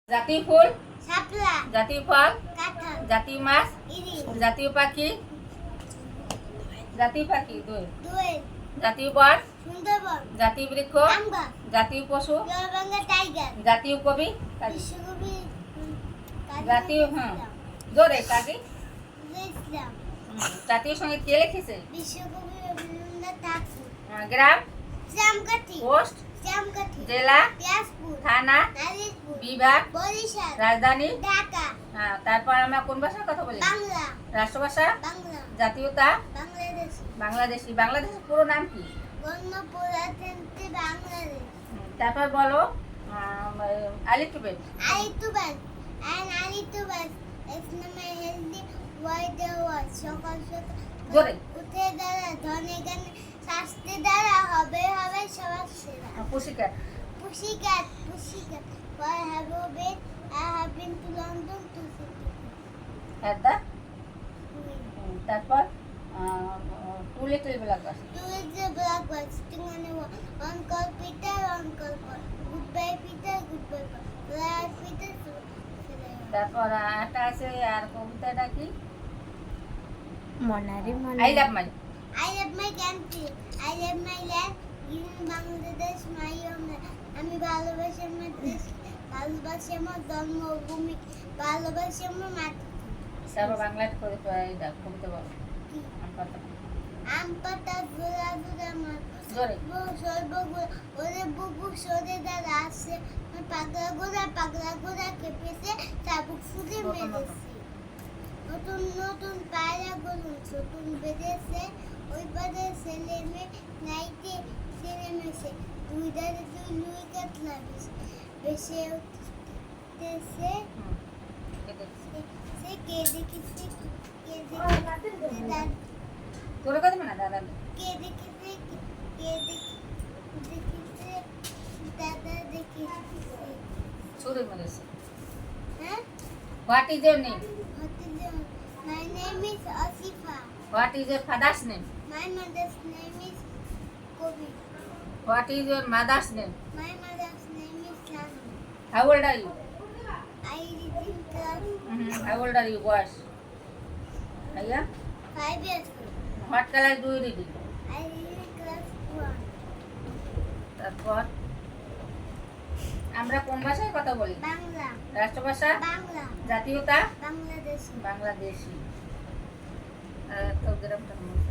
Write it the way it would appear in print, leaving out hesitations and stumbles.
জাতীয় ফুল শাপলা, জাতীয় ফল কাঁঠাল, জাতীয় মাছ ইলিশ, জাতীয় পাখি দুই দোয়েল, জাতীয় বন সুন্দরবন, জাতীয় বৃক্ষ আম গাছ, জাতীয় পশু জলবাংলা টাইগার, জাতীয় কবি বিশ্বকবি জাতীয় জোরে কাজী ইসলাম, জাতীয় সঙ্গীত কে লিখেছে বিশ্বকবি রবীন্দ্রনাথ ঠাকুর, গ্রাম জামকাঠি, পোস্ট জামকাঠি, জেলা পিয়াজপুর, থানা নালিশপুর, বিভাগ বরিশাল, রাজধানী ঢাকা, তারপর আমরা কোন ভাষার কথা বলি বাংলা, রাষ্ট্রভাষা বাংলা, জাতীয়তা বাংলাদেশ, বাংলাদেশের পুরো নাম কি গণপ্রজাতন্ত্রী বাংলাদেশ, তারপর বলো আলিফবেট আলিতুবাদ and আলিতুবাদ is my healthy wide world সকাল সকাল জোরে উঠে দাঁড়া ধনে গানে শাস্তি দ্বারা হবে হবে সবার সেরা পুশিকার pussycat pussycat why have you been I have been to London to see the তারপর to little black bus to is the black bird sitting on a wall one call Peter one call Paul goodbye Peter goodbye Paul bye Peter তারপর একটা আছে আর কবিতাটা কি মনারে I love my I love my country. I love my land. In Bangladesh, my homeland. আমি ভালোবাসি আমার দেশ, ভালোবাসি আমার জন্মভূমি, ভালোবাসি আমার মাটি। তারপর বাংলাতে কবিতা বলো আম পাতা গোলা গোলা মার জোরে সর্বগুলা ওরে বুবু সরে দাঁড়া আসছে পাগলা গোলা কেঁপেছে চাবুক ফুলে মেরেছে নতুন নতুন পায়রা গরুন নতুন বেঁধেছে ওই পারে ছেলে মেয়ে নাইতে ছেলে মেশে দুই ধারে দুই লুই কাতলা বেশে উঠতেছে সে কে দেখিছে তোর কথা না দাদা কে দেখিছে দাদা দেখিছে ছুরি মেরেছে হ্যাঁ what is your name My name is Asifa. What is your father's name My mother's name is Kobi. What is your mother's name My mother's name is Sanu. How old are you I live in class how old are you বয়স ভাইয়া 5 years old. What colour do you read I live in class 1. তারপর আমরা কোন ভাষায় কথা বলি Bangla. রাষ্ট্রভাষা Bangla. জাতীয়তা Bangladesh. বাংলাদেশি তো গ্রামটা মনে